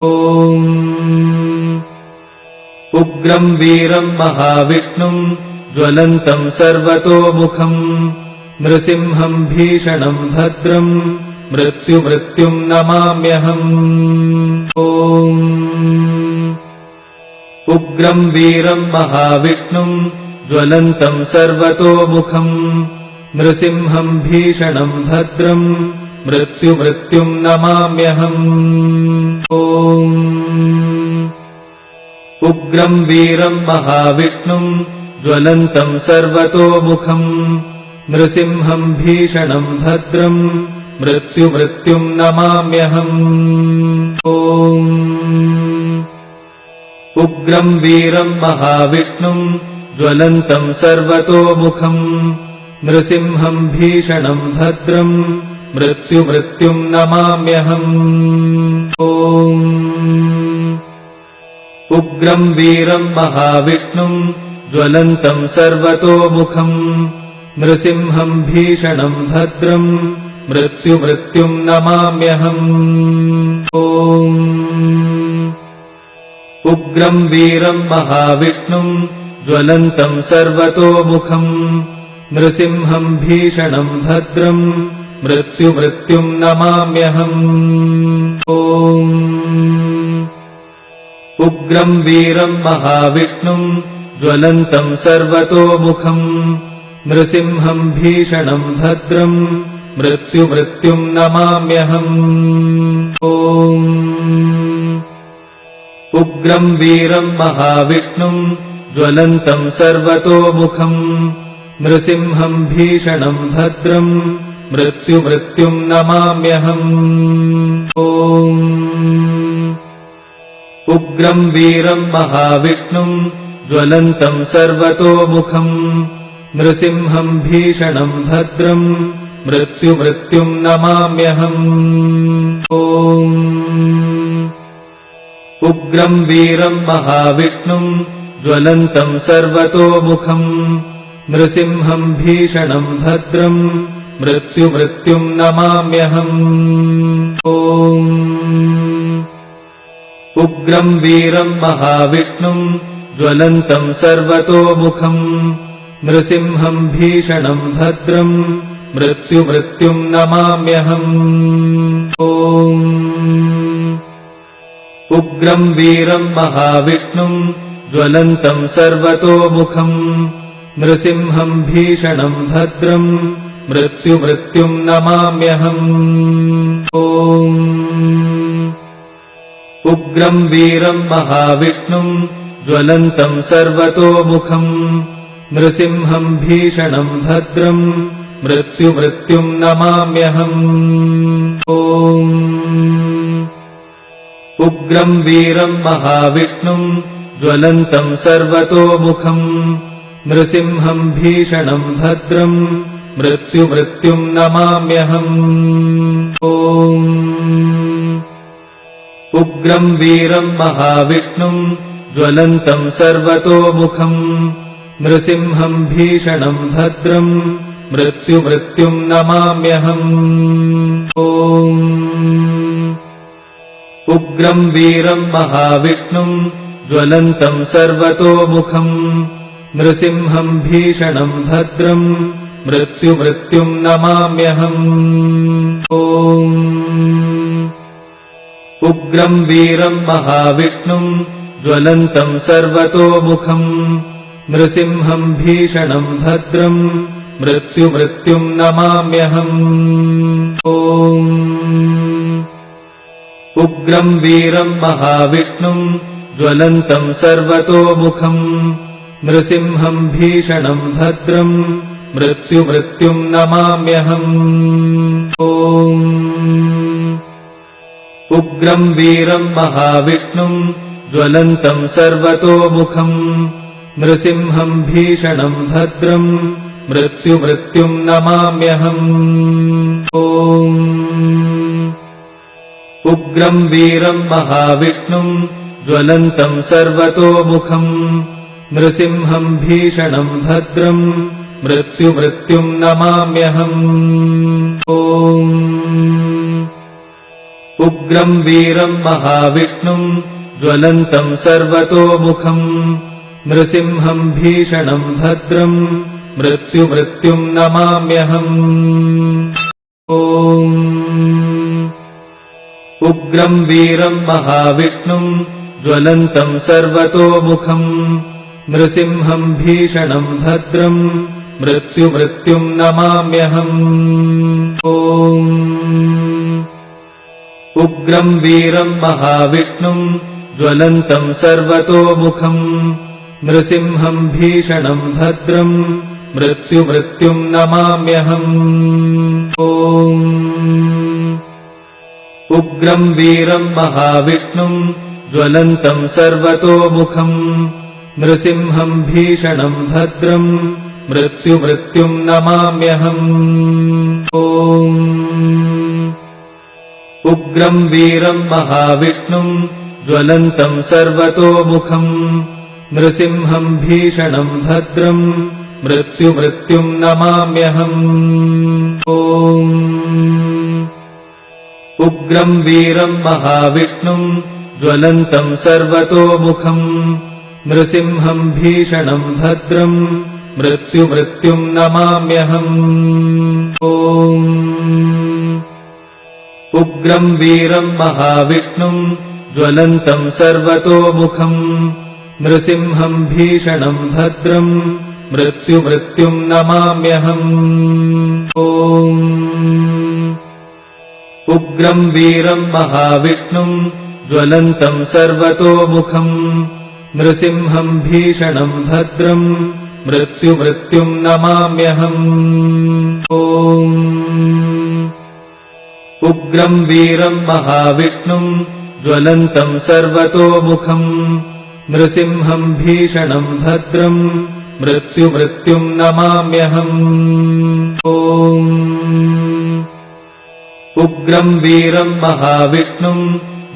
ॐ उग्रम् वीरम् महाविष्णुम् ज्वलन्तम् सर्वतोमुखम् नृसिंहम् भीषणम् भद्रम् मृत्युम् नमाम्यहम्। ॐ उग्रम् वीरम् महाविष्णुम् ज्वलन्तम् सर्वतोमुखम् नृसिंहम् भीषणम् भद्रम् मृत्युम् नमाम्यहम्। ॐ उग्रम् वीरम् महाविष्णुम् ज्वलन्तम् सर्वतोमुखम् नृसिंहम् भीषणम् भद्रम् मृत्युम् नमाम्यहम्। ॐ उग्रम् वीरम् महाविष्णुम् ज्वलन्तम् सर्वतोमुखम् नृसिंहम् भीषणम् भद्रम् मृत्युम् नमाम्यहम्। ॐ उग्रम् वीरम् महाविष्णुम् ज्वलन्तम् सर्वतोमुखम् नृसिंहम् भीषणम् भद्रम् मृत्युम् नमाम्यहम्। ॐ उग्रम् वीरम् महाविष्णुम् ज्वलन्तम् सर्वतोमुखम् नृसिंहम् भीषणम् भद्रम् मृत्युम् नमाम्यहम्। ॐ उग्रम् वीरम् महाविष्णुम् ज्वलन्तम् सर्वतोमुखम् नृसिंहम् भीषणम् भद्रम् मृत्युम् नमाम्यहम्। ॐ उग्रम् वीरम् महाविष्णुम् ज्वलन्तम् सर्वतोमुखम् नृसिंहम् भीषणम् भद्रम् मृत्युम् नमाम्यहम्। ॐ उग्रम् वीरम् महाविष्णुम् ज्वलन्तम् सर्वतोमुखम् नृसिंहम् भीषणम् भद्रम् मृत्युम् नमाम्यहम्। ॐ उग्रम् वीरम् महाविष्णुम् ज्वलन्तम् सर्वतोमुखम् नृसिंहम् भीषणम् भद्रम् मृत्युम् नमाम्यहम्। ॐ उग्रम् वीरम् महाविष्णुम् ज्वलन्तम् सर्वतोमुखम् नृसिंहम् भीषणम् भद्रम् मृत्युम् नमाम्यहम्। ॐ उग्रम् वीरम् महाविष्णुम् ज्वलन्तम् सर्वतोमुखम् नृसिंहम् भीषणम् भद्रम् मृत्युम् नमाम्यहम्। ॐ उग्रम् वीरम् महाविष्णुम् ज्वलन्तम् सर्वतोमुखम् नृसिंहम् भीषणम् भद्रम् मृत्युम् नमाम्यहम्। ॐ उग्रम् वीरम् महाविष्णुम् ज्वलन्तम् सर्वतोमुखम् नृसिंहम् भीषणम् भद्रम् मृत्युम् नमाम्यहम्। ॐ उग्रम् वीरम् महाविष्णुम् ज्वलन्तम् सर्वतोमुखम् नृसिंहम् भीषणम् भद्रम् मृत्युम् नमाम्यहम्। ॐ उग्रम् वीरम् महाविष्णुम् ज्वलन्तम् सर्वतोमुखम् नृसिंहम् भीषणम् भद्रम् मृत्युम् नमाम्यहम्। ॐ उग्रम् वीरम् महाविष्णुम् ज्वलन्तम् सर्वतोमुखम् नृसिंहम् भीषणम् भद्रम् मृत्युम् नमाम्यहम्। ॐ उग्रम् वीरम् महाविष्णुम् ज्वलन्तम् सर्वतोमुखम् नृसिंहम् भीषणम् भद्रम् मृत्युम् नमाम्यहम्। ॐ उग्रम् वीरम् महाविष्णुम् ज्वलन्तम् सर्वतोमुखम् नृसिंहम् भीषणम् भद्रम् मृत्युम् नमाम्यहम्। ॐ उग्रम् वीरम् महाविष्णुम् ज्वलन्तम् सर्वतोमुखम् नृसिंहम् भीषणम् भद्रम् मृत्युम् नमाम्यहम्। ॐ उग्रम् वीरम् महाविष्णुम् ज्वलन्तम् सर्वतोमुखम् नृसिंहम् भीषणम् भद्रम् मृत्युम् नमाम्यहम्। ॐ उग्रम् वीरम् महाविष्णुम् ज्वलन्तम् सर्वतोमुखम् नृसिंहम् भीषणम् भद्रम् मृत्युम् नमाम्यहम्। ॐ उग्रम् वीरम् महाविष्णुम् ज्वलन्तम् सर्वतोमुखम् नृसिंहम् भीषणम् भद्रम् मृत्युम् नमाम्यहम्। ॐ उग्रम् वीरम् महाविष्णुम् ज्वलन्तम् सर्वतोमुखम् नृसिंहम् भीषणम् भद्रम् मृत्युम् नमाम्यहम्। ॐ उग्रम् वीरम् महाविष्णुम् ज्वलन्तम् सर्वतोमुखम् नृसिंहम् भीषणम् भद्रम् मृत्युम् नमाम्यहम्। ॐ उग्रम् वीरम् महाविष्णुम् ज्वलन्तम् सर्वतोमुखम् नृसिंहम् भीषणम् भद्रम् मृत्युम् नमाम्यहम्। ॐ उग्रम् वीरम् महाविष्णुम् ज्वलन्तम् सर्वतोमुखम् नृसिंहम् भीषणम् भद्रम् मृत्युम् नमाम्यहम्। ॐ उग्रम् वीरम् महाविष्णुम् ज्वलन्तम् सर्वतोमुखम् नृसिंहम् भीषणम् भद्रम् मृत्युम् नमाम्यहम्। ॐ उग्रम् वीरम् महाविष्णुम् ज्वलन्तम् सर्वतोमुखम् नृसिंहम् भीषणम् भद्रम् मृत्युम् नमाम्यहम्। ॐ उग्रम् वीरम् महाविष्णुम्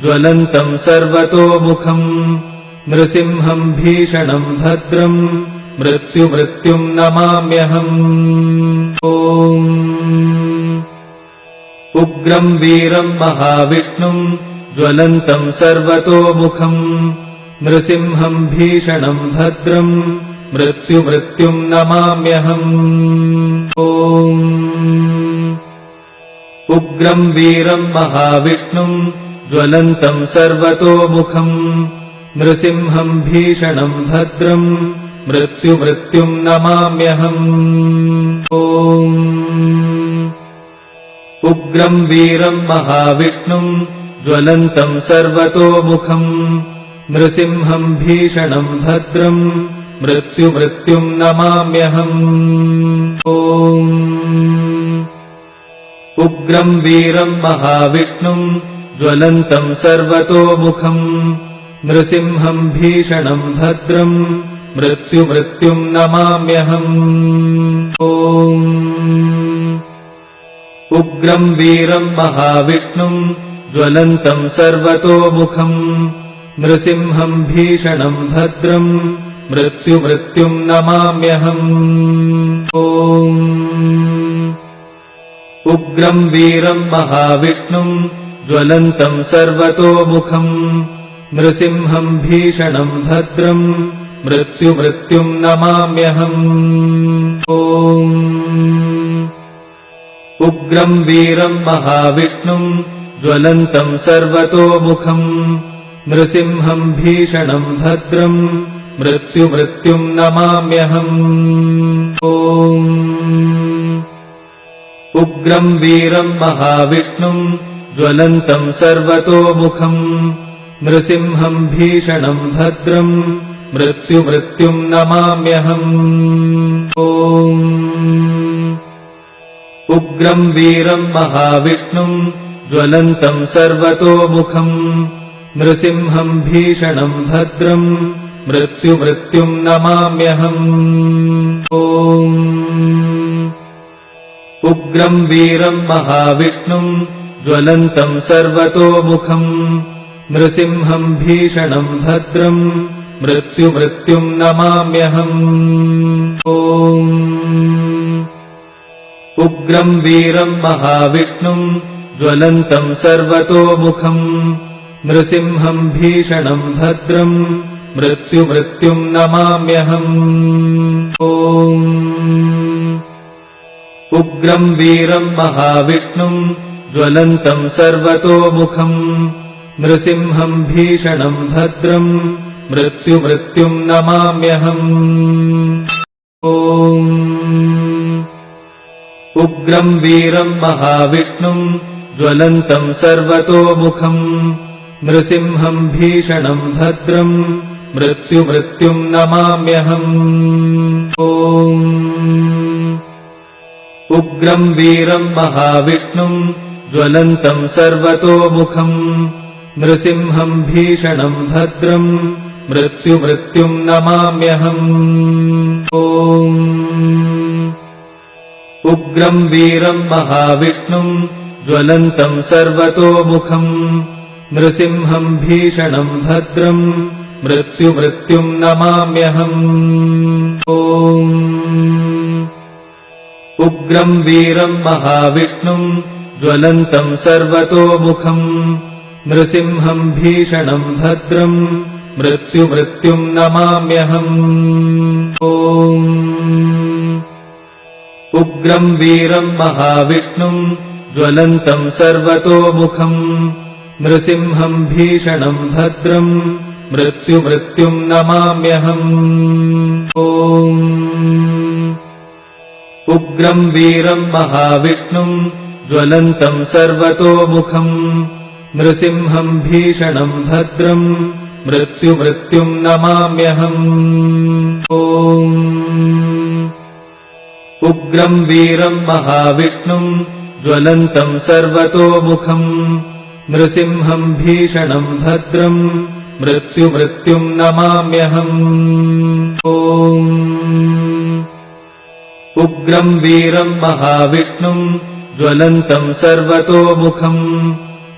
ज्वलन्तम् सर्वतोमुखम् नृसिंहम् भीषणम् भद्रम् मृत्युम् नमाम्यहम्। ॐ उग्रम् वीरम् महाविष्णुम् ज्वलन्तम् सर्वतोमुखम् नृसिंहम् भीषणम् भद्रम् मृत्युम् नमाम्यहम्। ॐ उग्रम् वीरम् महाविष्णुम् ज्वलन्तम् सर्वतोमुखम् नृसिंहम् भीषणम् भद्रम् मृत्युम् नमाम्यहम्। ॐ उग्रम् वीरम् महाविष्णुम् ज्वलन्तम् सर्वतोमुखम् नृसिंहम् भीषणम् भद्रम् मृत्युम् नमाम्यहम्। ॐ उग्रम् वीरम् महाविष्णुम् ज्वलन्तम् सर्वतोमुखम् नृसिंहम् भीषणम् भद्रम् मृत्युम् नमाम्यहम्। ॐ उग्रम् वीरम् महाविष्णुम् ज्वलन्तम् सर्वतोमुखम् नृसिंहम् भीषणम् भद्रम् मृत्युम् नमाम्यहम्। ॐ उग्रम् वीरम् महाविष्णुम् ज्वलन्तम् सर्वतोमुखम् नृसिंहम् भीषणम् भद्रम् मृत्युम् नमाम्यहम्। ॐ उग्रम् वीरम् महाविष्णुम् ज्वलन्तम् सर्वतोमुखम् नृसिंहम् भीषणम् भद्रम् मृत्युम् नमाम्यहम्। ॐ उग्रम् वीरम् महाविष्णुम् ज्वलन्तम् सर्वतोमुखम् नृसिंहम् भीषणम् भद्रम् मृत्युम् नमाम्यहम्। ॐ उग्रम् वीरम् महाविष्णुम् ज्वलन्तम् सर्वतोमुखम् नृसिंहम् भीषणम् भद्रम् मृत्युम् नमाम्यहम्। ॐ उग्रम् वीरम् महाविष्णुम् ज्वलन्तम् सर्वतोमुखम् नृसिंहम् भीषणम् भद्रम् मृत्युम् नमाम्यहम्। ॐ उग्रम् वीरम् महाविष्णुम् ज्वलन्तम् सर्वतोमुखम् नृसिंहम् भीषणम् भद्रम् मृत्युम् नमाम्यहम् ॐ उग्रम् वीरम् महाविष्णुम् ज्वलन्तम् सर्वतोमुखम् नृसिंहम् भीषणम् भद्रम् मृत्युम् नमाम्यहम् ॐ उग्रम् वीरम् महाविष्णुम् ज्वलन्तम् सर्वतोमुखम् नृसिंहम् भीषणम् भद्रम् मृत्युम् नमाम्यहम् ॐ उग्रम् वीरम् महाविष्णुम् ज्वलन्तम् सर्वतोमुखम् नृसिंहम् भीषणम् भद्रम् मृत्युम् नमाम्यहम् ॐ उग्रम् वीरम् महाविष्णुम् ज्वलन्तम् सर्वतोमुखम् नृसिंहम् भीषणम् भद्रम् मृत्युम् नमाम्यहम् ॐ उग्रम् वीरम् महाविष्णुम् ज्वलन्तम् सर्वतोमुखम् नृसिंहम् भीषणम् भद्रम् मृत्युम् नमाम्यहम् ॐ उग्रम् वीरम् महाविष्णुम् ज्वलन्तम् सर्वतोमुखम् नृसिंहम् भीषणम् भद्रम् मृत्युम् नमाम्यहम् ॐ उग्रम् वीरम् महाविष्णुम् ज्वलन्तम् सर्वतोमुखम् नृसिंहम् भीषणम् भद्रम् मृत्युम् नमाम्यहम् ॐ उग्रम् वीरम् महाविष्णुम् ज्वलन्तम् सर्वतोमुखम् नृसिंहम् भीषणम् भद्रम् मृत्युम् नमाम्यहम् ॐ उग्रम् वीरम् महाविष्णुम् ज्वलन्तम् सर्वतोमुखम्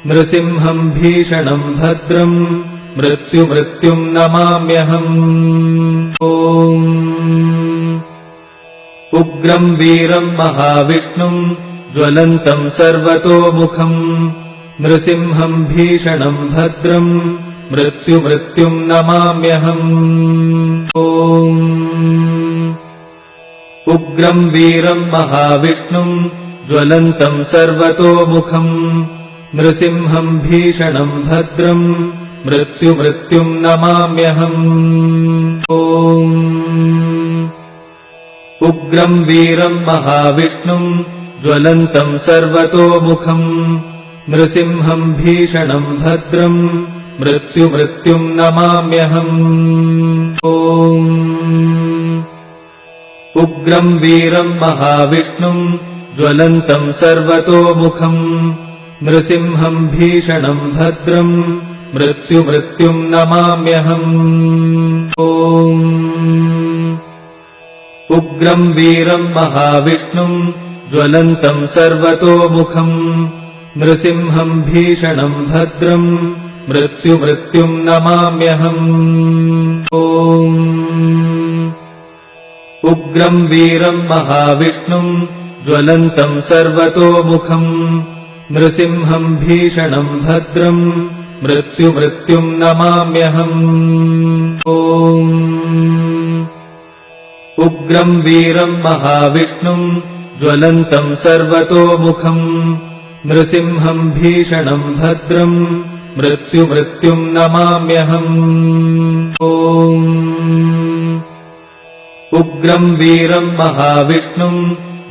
नृसिंहम् भीषणम् भद्रम् मृत्युम् नमाम्यहम् ॐ उग्रम् वीरम् महाविष्णुम् ज्वलन्तम् सर्वतोमुखम् नृसिंहम् भीषणम् भद्रम् मृत्युम् नमाम्यहम् ॐ उग्रम् वीरम् महाविष्णुम् ज्वलन्तम् सर्वतोमुखम् नृसिंहम् भीषणम् भद्रम् मृत्युम् नमाम्यहम् ॐ उग्रम् वीरम् महाविष्णुम् ज्वलन्तम् सर्वतोमुखम् नृसिंहम् भीषणम् भद्रम् मृत्युम् नमाम्यहम् ॐ उग्रम् वीरम् महाविष्णुम् ज्वलन्तम् सर्वतोमुखम् नृसिंहम् भीषणम् भद्रम् मृत्युम् नमाम्यहम् ॐ उग्रम् वीरम् महाविष्णुम् ज्वलन्तम् सर्वतोमुखम् नृसिंहम् भीषणम् भद्रम् मृत्युम् नमाम्यहम् ॐ उग्रम् वीरम् महाविष्णुम् ज्वलन्तम् सर्वतोमुखम् नृसिंहम् भीषणम् भद्रम् मृत्युम् नमाम्यहम् ॐ उग्रम् वीरम् महाविष्णुम् ज्वलन्तम् सर्वतोमुखम् नृसिंहम् भीषणम् भद्रम् मृत्युम् नमाम्यहम् ॐ उग्रम् वीरम् महाविष्णुम्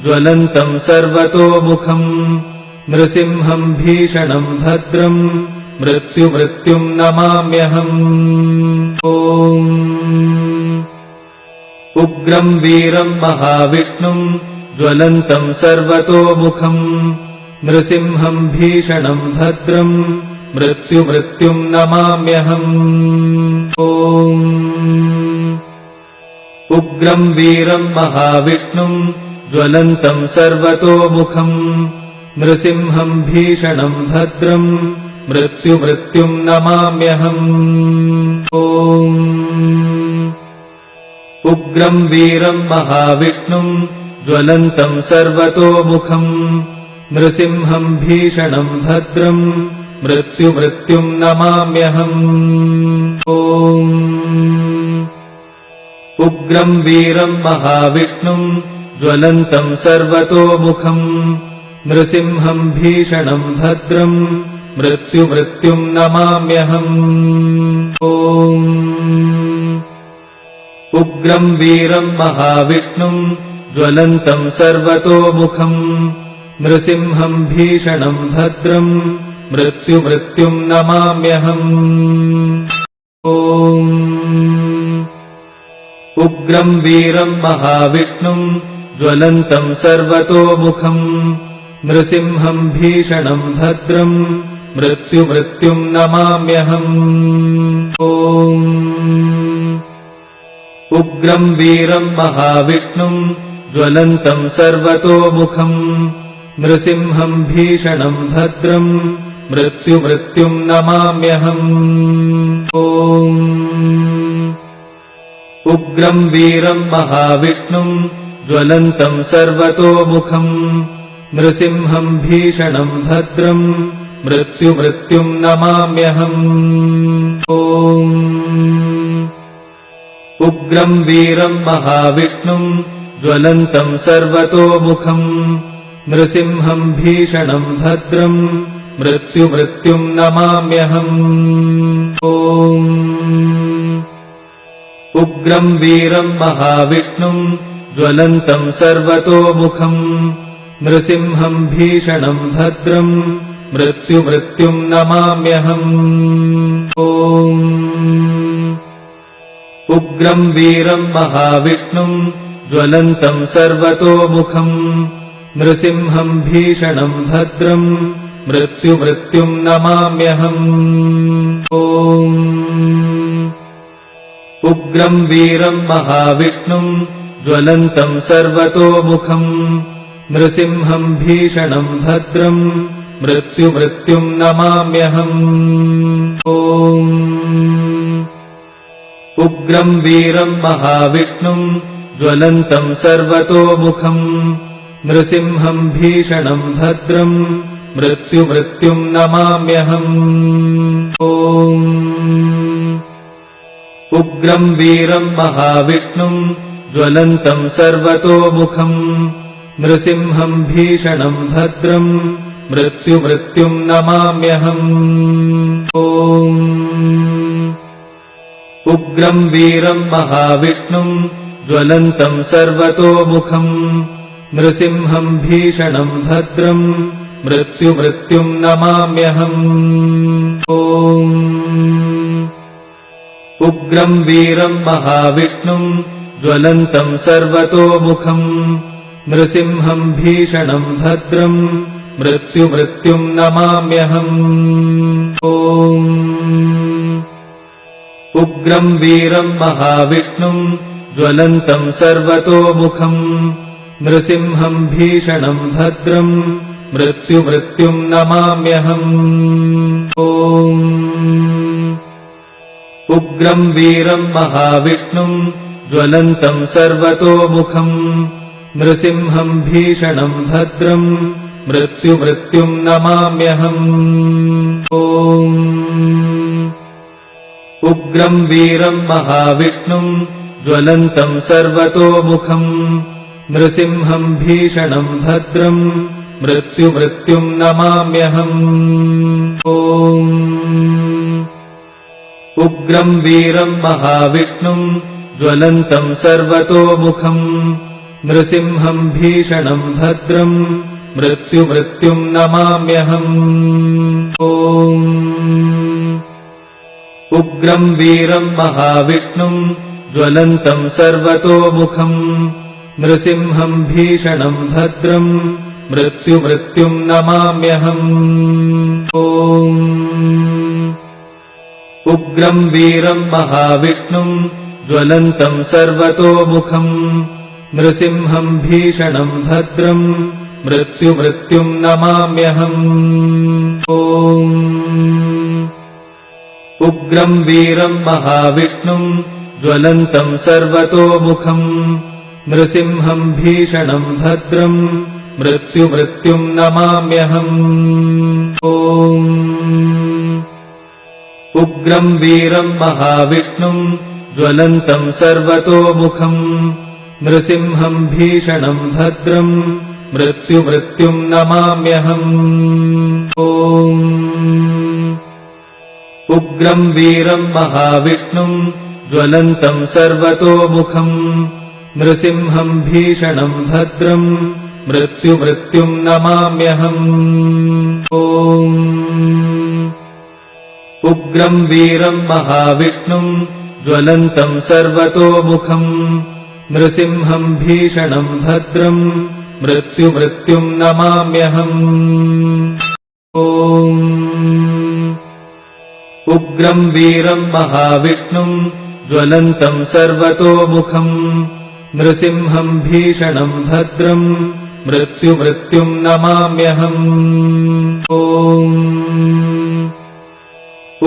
ज्वलन्तम् सर्वतोमुखम् नृसिंहम् भीषणम् भद्रम् मृत्युम् नमाम्यहम् ॐ उग्रम् वीरम् महाविष्णुम् ज्वलन्तम् सर्वतोमुखम् नृसिंहम् भीषणम् भद्रम् मृत्युम् नमाम्यहम् ॐ उग्रम् वीरम् महाविष्णुम् ज्वलन्तम् सर्वतोमुखम् नृसिंहम् भीषणम् भद्रम् मृत्युम् नमाम्यहम् ॐ उग्रम् वीरम् महाविष्णुम् ज्वलन्तम् सर्वतोमुखम् नृसिंहम् भीषणम् भद्रम् मृत्युमृत्युम् नमाम्यहम्। ॐ उग्रम् वीरम् महाविष्णुम् ज्वलन्तम् सर्वतोमुखम् नृसिंहम् भीषणम् भद्रम् मृत्युमृत्युम् नमाम्यहम्। ॐ उग्रम् वीरम् महाविष्णुम् ज्वलन्तम् सर्वतोमुखम् नृसिंहम् भीषणम् भद्रम् मृत्युमृत्युम् नमाम्यहम्। ॐ उग्रम् वीरम् महाविष्णुम् ज्वलन्तम् सर्वतोमुखम् नृसिंहम् भीषणम् भद्रम् मृत्युमृत्युम् नमाम्यहम्। ॐ उग्रम् वीरम् महाविष्णुम् ज्वलन्तम् सर्वतोमुखम् नृसिंहम् भीषणम् भद्रम् मृत्युमृत्युम् नमाम्यहम्। ॐ उग्रम् वीरम् महाविष्णुम् ज्वलन्तम् सर्वतोमुखम् नृसिंहम् भीषणम् भद्रम् मृत्युमृत्युम् नमाम्यहम्। ॐ उग्रम् वीरम् महाविष्णुम् ज्वलन्तम् सर्वतोमुखम् नृसिंहम् भीषणम् भद्रम् मृत्युमृत्युम् नमाम्यहम्। ॐ उग्रम् वीरम् महाविष्णुम् ज्वलन्तम् सर्वतोमुखम् नृसिंहम् भीषणम् भद्रम् मृत्युमृत्युम् नमाम्यहम्। ॐ उग्रम् वीरम् महाविष्णुम् ज्वलन्तम् सर्वतोमुखम् नृसिंहम् भीषणम् भद्रम् मृत्युमृत्युम् नमाम्यहम्। ॐ उग्रम् वीरम् महाविष्णुम् ज्वलन्तम् सर्वतोमुखम् नृसिंहम् भीषणम् भद्रम् मृत्युमृत्युम् नमाम्यहम्। ॐ उग्रम् वीरम् महाविष्णुम् ज्वलन्तम् सर्वतोमुखम् नृसिंहम् भीषणम् भद्रम् मृत्युमृत्युम् नमाम्यहम्। ॐ उग्रम् वीरम् महाविष्णुम् ज्वलन्तम् सर्वतोमुखम् नृसिंहम् भीषणम् भद्रम् मृत्युमृत्युम् नमाम्यहम्। ॐ उग्रम् वीरम् महाविष्णुम् ज्वलन्तम् सर्वतोमुखम् नृसिंहम् भीषणम् भद्रम् मृत्युमृत्युम् नमाम्यहम्। ॐ उग्रम् वीरम् महाविष्णुम् ज्वलन्तम् सर्वतोमुखम् नृसिंहम् भीषणम् भद्रम् मृत्युमृत्युम् नमाम्यहम्। ॐ उग्रम् वीरम् महाविष्णुम् ज्वलन्तम् सर्वतोमुखम् नृसिंहम् भीषणम् भद्रम् मृत्युमृत्युम् नमाम्यहम्। ॐ उग्रम् वीरम् महाविष्णुम् ज्वलन्तम् सर्वतोमुखम् नृसिंहम् भीषणम् भद्रम् मृत्युमृत्युम् नमाम्यहम्। ॐ उग्रम् वीरम् महाविष्णुम् ज्वलन्तम् सर्वतोमुखम् नृसिंहम् भीषणम् भद्रम् मृत्युमृत्युम् नमाम्यहम्। ॐ उग्रम् वीरम् महाविष्णुम् ज्वलन्तम् सर्वतोमुखम् नृसिंहम् भीषणम् भद्रम् मृत्युमृत्युम् नमाम्यहम्। ॐ उग्रम् वीरम् महाविष्णुम् ज्वलन्तम् सर्वतोमुखम् नृसिंहम् भीषणम् भद्रम् मृत्युमृत्युम् नमाम्यहम्। ॐ उग्रम् वीरम् महाविष्णुम् ज्वलन्तम् सर्वतोमुखम् नृसिंहम् भीषणम् भद्रम् मृत्युमृत्युम् नमाम्यहम्। ॐ उग्रम् वीरम् महाविष्णुम् ज्वलन्तम् सर्वतोमुखम् नृसिंहम् भीषणम् भद्रम् मृत्युमृत्युम् नमाम्यहम्। ॐ उग्रम् वीरम् महाविष्णुम् ज्वलन्तम् सर्वतोमुखम् नृसिंहम् भीषणम् भद्रम् मृत्युमृत्युम् नमाम्यहम्। ॐ उग्रम् वीरम् महाविष्णुम् ज्वलन्तम् सर्वतोमुखम् नृसिंहम् भीषणम् भद्रम् मृत्युमृत्युम् नमाम्यहम्। ॐ उग्रम् वीरम् महाविष्णुम् ज्वलन्तम् सर्वतोमुखम् नृसिंहम् भीषणम् भद्रम् मृत्युमृत्युम् नमाम्यहम्। ॐ उग्रम् वीरम् महाविष्णुम् ज्वलन्तम् सर्वतोमुखम् नृसिंहम् भीषणम् भद्रम् मृत्युमृत्युम् नमाम्यहम्। ॐ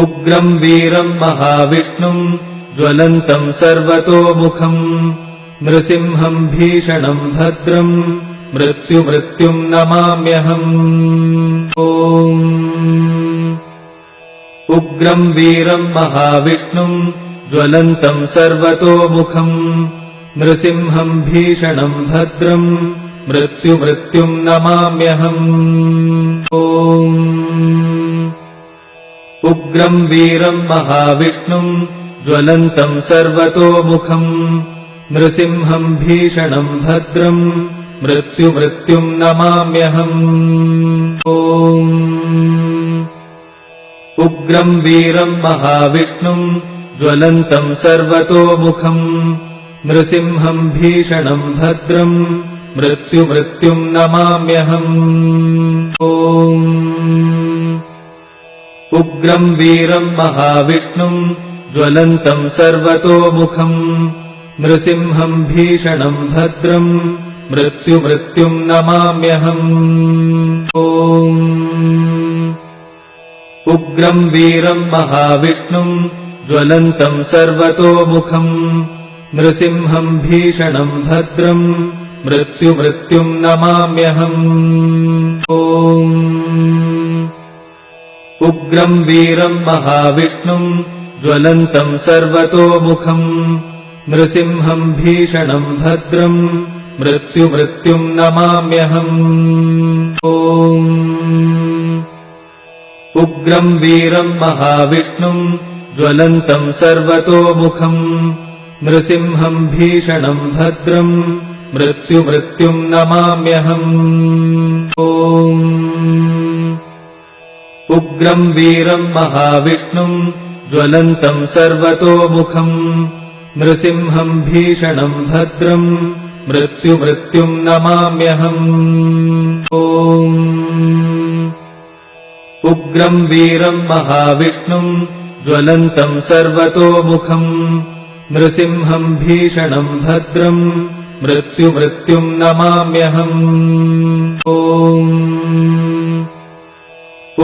उग्रम् वीरम् महाविष्णुम् ज्वलन्तम् सर्वतोमुखम् नृसिंहम् भीषणम् भद्रम् मृत्युमृत्युम् नमाम्यहम्। ॐ उग्रम् वीरम् महाविष्णुम् ज्वलन्तम् सर्वतोमुखम् नृसिंहम् भीषणम् भद्रम् मृत्युमृत्युम् नमाम्यहम्। ॐ उग्रम् वीरम् महाविष्णुम् ज्वलन्तम् सर्वतोमुखम् नृसिंहम् भीषणम् भद्रम् मृत्युमृत्युम् नमाम्यहम्। ॐ उग्रम् वीरम् महाविष्णुम् ज्वलन्तम् सर्वतोमुखम् नृसिंहम् भीषणम् भद्रम् मृत्युमृत्युम् नमाम्यहम्। ॐ उग्रम् वीरम् महाविष्णुम् ज्वलन्तम् सर्वतोमुखम् नृसिंहम् भीषणम् भद्रम् मृत्युमृत्युम् नमाम्यहम्। ॐ उग्रम् वीरम् महाविष्णुम् ज्वलन्तम् सर्वतोमुखम् नृसिंहम् भीषणम् भद्रम् मृत्युमृत्युम् नमाम्यहम्। ॐ उग्रम् वीरम् महाविष्णुम् ज्वलन्तम् सर्वतोमुखम् नृसिंहम् भीषणम् भद्रम् मृत्युमृत्युम् नमाम्यहम्। ॐ उग्रम् वीरम् महाविष्णुम् ज्वलन्तम् सर्वतोमुखम् नृसिंहम् भीषणम् भद्रम् मृत्युमृत्युम् नमाम्यहम्। ॐ उग्रम् वीरम् महाविष्णुम् ज्वलन्तम् सर्वतोमुखम् नृसिंहम् भीषणम् भद्रम् मृत्युमृत्युम् नमाम्यहम्। ॐ उग्रम् वीरम् महाविष्णुम् ज्वलन्तम् सर्वतोमुखम् नृसिंहम् भीषणम् भद्रम् मृत्युमृत्युम् नमाम्यहम्। ॐ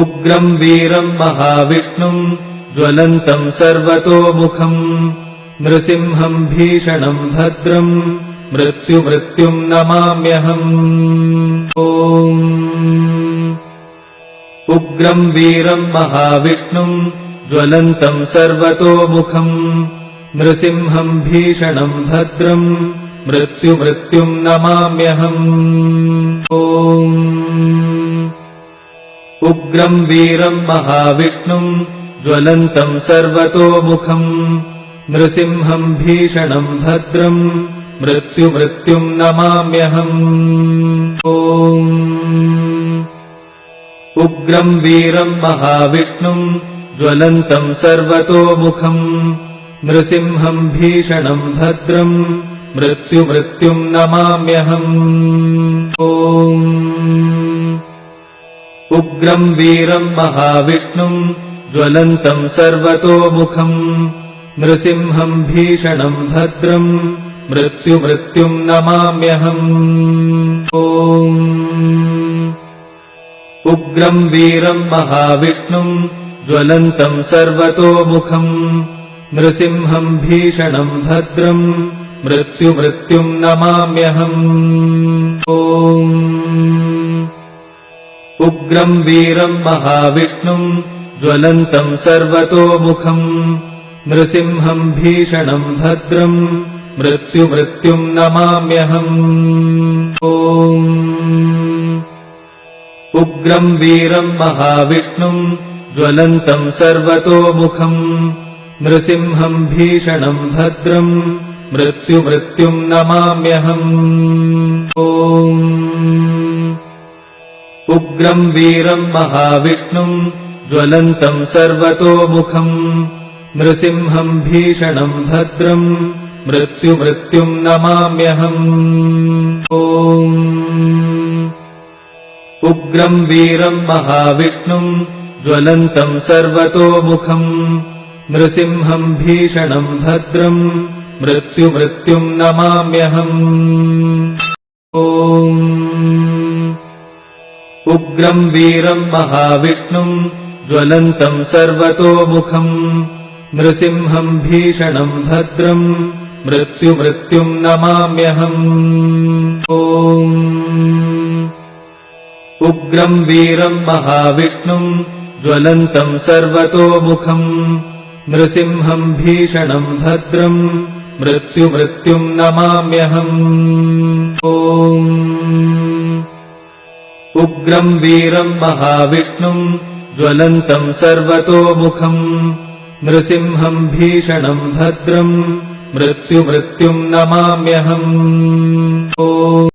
उग्रम् वीरम् महाविष्णुम् ज्वलन्तम् सर्वतोमुखम् नृसिंहम् भीषणम् भद्रम् मृत्युमृत्युम् नमाम्यहम्। ॐ उग्रम् वीरम् महाविष्णुम् ज्वलन्तम् सर्वतोमुखम् नृसिंहम् भीषणम् भद्रम् मृत्युमृत्युम् नमाम्यहम्। ॐ उग्रम् वीरम् महाविष्णुम् ज्वलन्तम् सर्वतोमुखम् नृसिंहम् भीषणम् भद्रम् मृत्युमृत्युम् नमाम्यहम्। ॐ उग्रम् वीरम् महाविष्णुम् ज्वलन्तम् सर्वतोमुखम् नृसिंहम् भीषणम् भद्रम् मृत्युमृत्युम् नमाम्यहम्। ॐ उग्रम् वीरम् महाविष्णुम् ज्वलन्तम् सर्वतोमुखम् नृसिंहम् भीषणम् भद्रम् मृत्युमृत्युम् नमाम्यहम्। ॐ उग्रम् वीरम् महाविष्णुम् ज्वलन्तम् सर्वतोमुखम् नृसिंहम् भीषणम् भद्रम् मृत्युमृत्युम् नमाम्यहम्। ॐ उग्रम् वीरम् महाविष्णुम् ज्वलन्तम् सर्वतोमुखम् नृसिंहम् भीषणम् भद्रम् मृत्युम् नमाम्यहम् ॐ उग्रम् वीरम् महाविष्णुम् ज्वलन्तम् सर्वतोमुखम् नृसिंहम् भीषणम् भद्रम् मृत्युम् नमाम्यहम् ॐ उग्रम् वीरम् महाविष्णुम् ज्वलन्तम् सर्वतोमुखम् नृसिंहम् भीषणम् भद्रम् मृत्युम् नमाम्यहम् ॐ उग्रम् वीरम् महाविष्णुम् ज्वलन्तम् सर्वतोमुखम् नृसिंहम् भीषणम् भद्रम् मृत्युम् नमाम्यहम् ॐ उग्रम् वीरम् महाविष्णुम् ज्वलन्तम् सर्वतोमुखम् नृसिंहम् भीषणम् भद्रम् मृत्युम् नमाम्यहम् ॐ उग्रम् वीरम् महाविष्णुम् ज्वलन्तम् सर्वतोमुखम् नृसिंहम् भीषणम् भद्रम् मृत्युम् नमाम्यहम् ॐ उग्रम् वीरम् महाविष्णुम् ज्वलन्तम् सर्वतोमुखम् नृसिंहम् भीषणम् भद्रम् मृत्युम् नमाम्यहम् ॐ